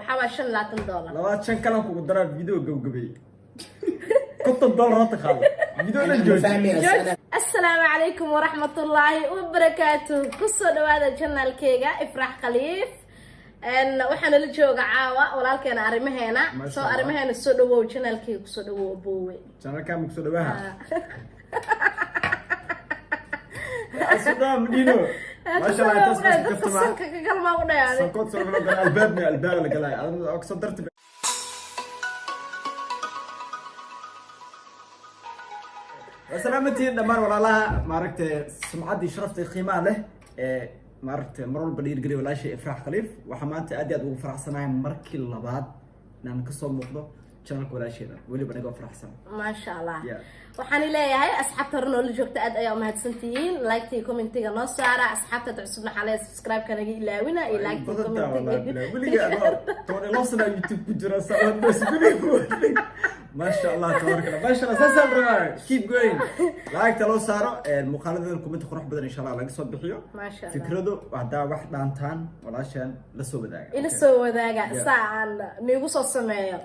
حوالي $10 لو شن كلام كقدر فيديو جوجبي كنت الدولار تخاله فيديو الجوج السلام عليكم ورحمة الله وبركاته كسر هذا الجنة كيجا إفراح خليف إن وإحنا اللي جوجا عاوة ولكن أرمهنا سو أرمهنا السودو وجنة الكيك سودو أبوي جنة كم كسر بها السودان مدينه ما شاء الله تصبح كفتما كلمة وده يعني سكوت سر من البابني الباب اللي قلاي أنا أقصد درت سلامتي دمان ولا لا ماركت سمعتي شرفتي قيمة له ماركت مرون بدير قري ولا شيء إفراح خليف وحمانت أدي أدو فرح سنة مركي اللباد نعم كسر مقدو channel ولا شيء ولي بنقول فرح سنة ما شاء الله waxaan leeyahay asxaabta Ronaldo joogta aad ayaa mahadsantihiin like tii commentiga noo saara asxaabta cusubna xalee subscribe kana ilaawina iyo like tii commentiga waliga toona loo soo YouTube ku jira sabab bas ما شاء الله تبارك الله ما شاء الله سلام رماي keep going like تلو saaro muuqaaladan comment qurux badan insha Allah laga soo bixiyo ما شاء الله fikrado waxda wax dhaantaan walaashan la soo wadaaga ila soo wadaaga saan nigu soo sameeyo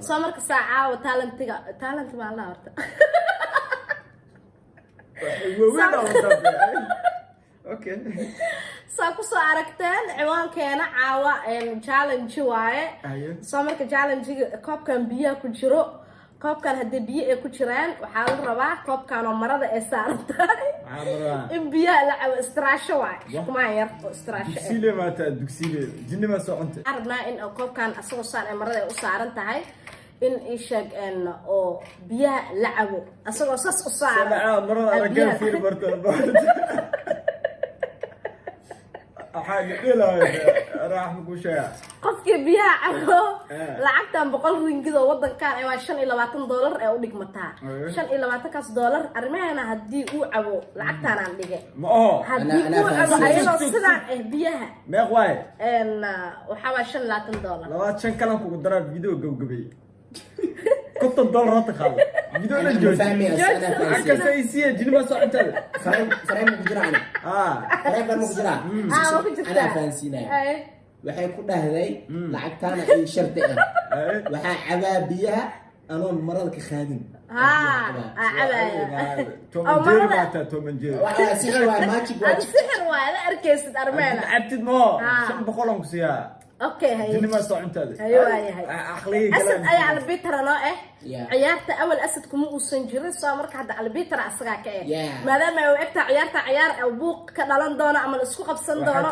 soo marka saaca talent ma la horta اوكي soo ku soo aragteen ciwaankeena caawa challenge waaye soo marka challenge koobkan biyaha ku jiro koobkan hadii biyo ay ku jiraan waxa la rabaa koobkan oo marada ay saaran tahay in biyaha la cabo istraasho waaye kuma yar istraasho dugsile ma ta dugsile jinni ma soo cunta arna in koobkan asoo saan ay marada ay u saaran tahay in ishag en oo biyaha la cabo asagoo sas u saaran marada laga fiir barto حاجة إلا راح نقول شيء. قفك بيها عبو لعبتها بقول رينجيد ووضن كان أيوة $10 أو ديك متاع $10 أرمينا هدي أو عبو لعبتها أنا عندي. ما هدي أو عبو أيوة صدق بيها. ما قوي. إن وحوالي $10. لو عشان كلام كقدر فيديو جوجبي. كنت الدولار تخاله فيديو الجوج أنا كسيسية جني ما صار أنت فريم مجراني فريم مجران أنا فانسينا waxay ku dhahday lacagtaana ay sharti ah waxa cabaabiyaha anoon marada ka qaadin تومنجير waxa sixir waa magic watch sixir waa la arkaysid armeena عبتد ما شن بقولهم كسيا اوكي هي جني ما صار أنت ايوه هي عقلية اسد اي على بيتر انا عيارته اول اسد كما uusan jirin soo marka hadda على بيتر asaga ka maadaama ay wacta ciyaarta ciyaar aw buuq ka dhalan doona ama isku qabsan doono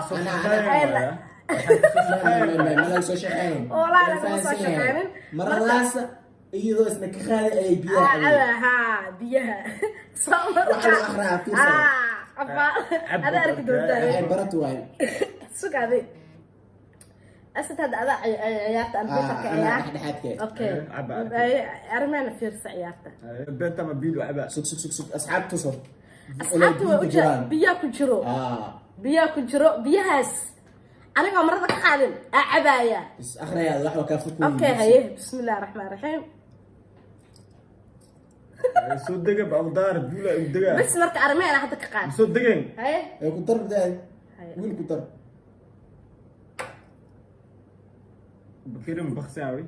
ما سoo shaqeyn والله ما soo shaqeyn maradaas iyadoo isna ka qaaday ay biyaha biyaha soo marka هذا أركض قدامي. برات واي. سوق هذي. أسد هذا عيارته البيت كعيار. أوكي. أرمينا في عيارته. البيت ما بيلو عبا. سوق أصحاب تصل. أصحابه وجه بياكل جرو. بياكل جرو بيهس. أنا قام مرة قادم عباية. بس أخرى الله وكافكم. أوكي هيه بسم الله الرحمن الرحيم. صدقة بأمدار بيلا صدقة بس مرك أرمينا حتى كقاد صدقين هاي كتر بداية وين كتر بكيرم بخساوي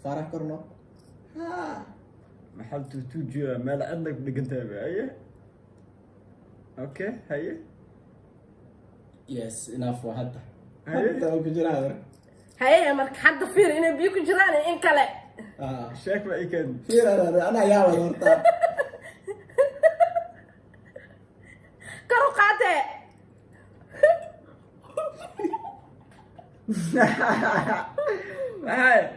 فرح كرنا محل توجي مال عندك بقنتها هي اوكي هي يس اناف وحتى هي كجرا هي مرك حد فير إنه بيكون جراني إن كله شايف ما يكن أنا يا ولد كروقاته هاي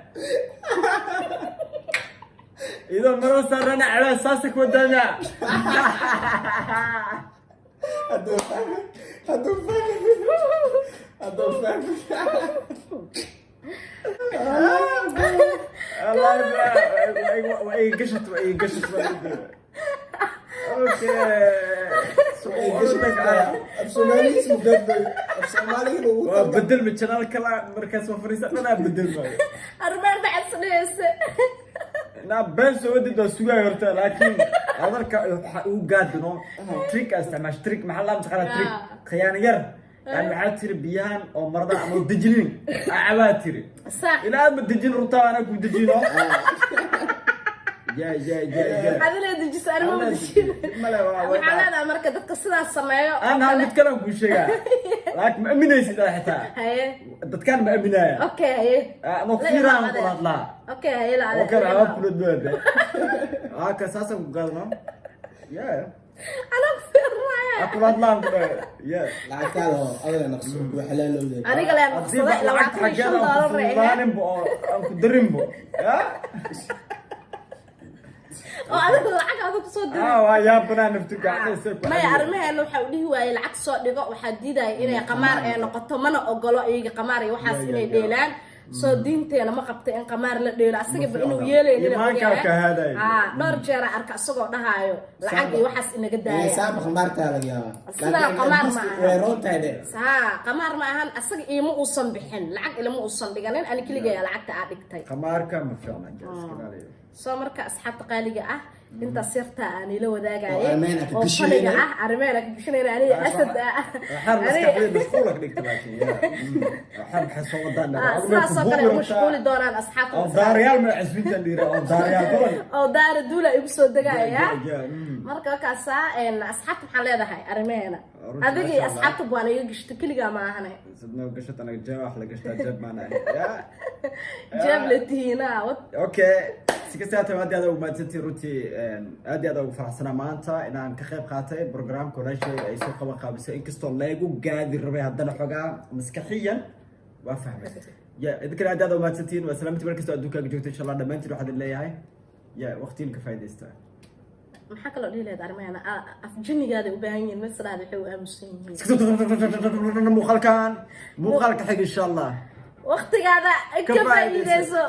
إذا مرة صار أنا على أساسك ودنا هدوفك الله يبارك وأي قشط اوكي قشطك على ابسومالي اسمه ابسومالي بدل من شانل كلا مركز وفريسة انا بدل معي أرمان بعد سنيس نا بن سعودي دو سوغا يرتا لكن هذا هو قاد نو تريك استعمال تريك محل متخلى تريك خيانة ير يعني waxaa tiri biyahan oo marada ama dejinin abaa tiri صح ilaa ma dejin rutaa ana ku dejino هذا اللي دجس أنا ما بدي وحنا مركز دتك سدا سمايو أنا نتكلم كل شيء لكن ما أمنيش إذا حتى هاي تتكلم ما أمنايا أوكي هاي أنا كثير عم قلت لا أوكي هاي لا أوكي أنا أقول الدود كأساسا قالنا يا أنا كثير رايح أقول الله يا lacag kaada oo adiga naqso waxaa loo leeyahay أنا قال أنا أصيب صدق لو لعبت عطني حاجات أو بو أو كدرمبو يا أنا العك هذا بصدق يا بنا نفتك ما يعرفها إنه حوليه هو العك صدق وحديده إنه قمار إنه قطة منا أقوله يجي قمار يوحس إنه ديلان soo diinteena ma qabtay in qamaar la dheelo asaga inuu yeelaynin dhowr jeer arka asagoo dhahaayo lacag iyo waxaas inaga daaya saaba qamaarta laga yaaba sidaa qamaar ma way roontaade qamaar ma ahan asaga iima uusan bixin lacag ilama uusan dhiganin ani kaliya lacagta aa dhigtay qamaarka ma fiicna jaskilaaliyo soo marka asxaabta qaaliga ah inta sirta aan ila wadaagayay oo faniga ah armeena ka gashanayna ani asad xar maskaxdii mashquulak dhigtay laakiin xar xasoo wadana soo kale mashquuli doonaan asxaabta oo daaryaal ma xisbinta dhira oo daaryaal badan oo daar duula igu soo dagaya marka kaasa asxaabta maxaa leedahay armeena adigi asxaabta baan iga gashto kaliya ma ahane sidnoo gashat anaga jaax la gashtaa jab maana ya jab latiina okay sikasata aad aad ugu maadsantii runtii aad aad ugu faraxsanaa maanta inaan ka qayb qaatay barnaamijka walaashay ay soo qaban qaabisay inkastoo leegu gaadi rabay haddana xogaa maskaxiyan waa fahmay ya idinka aad aad ugu maadsantiin waa salaamtii markasta adduunka joogto insha Allah dhamaantiin waxaad leeyahay ya waqtiga ka faa'iideysta maxaa kala dhiileed armeena af jinnigaada u baahan yihiin masalaada waxay u aamusan yihiin muuqaalka xig insha Allah waqtigaada ka faa'iideyso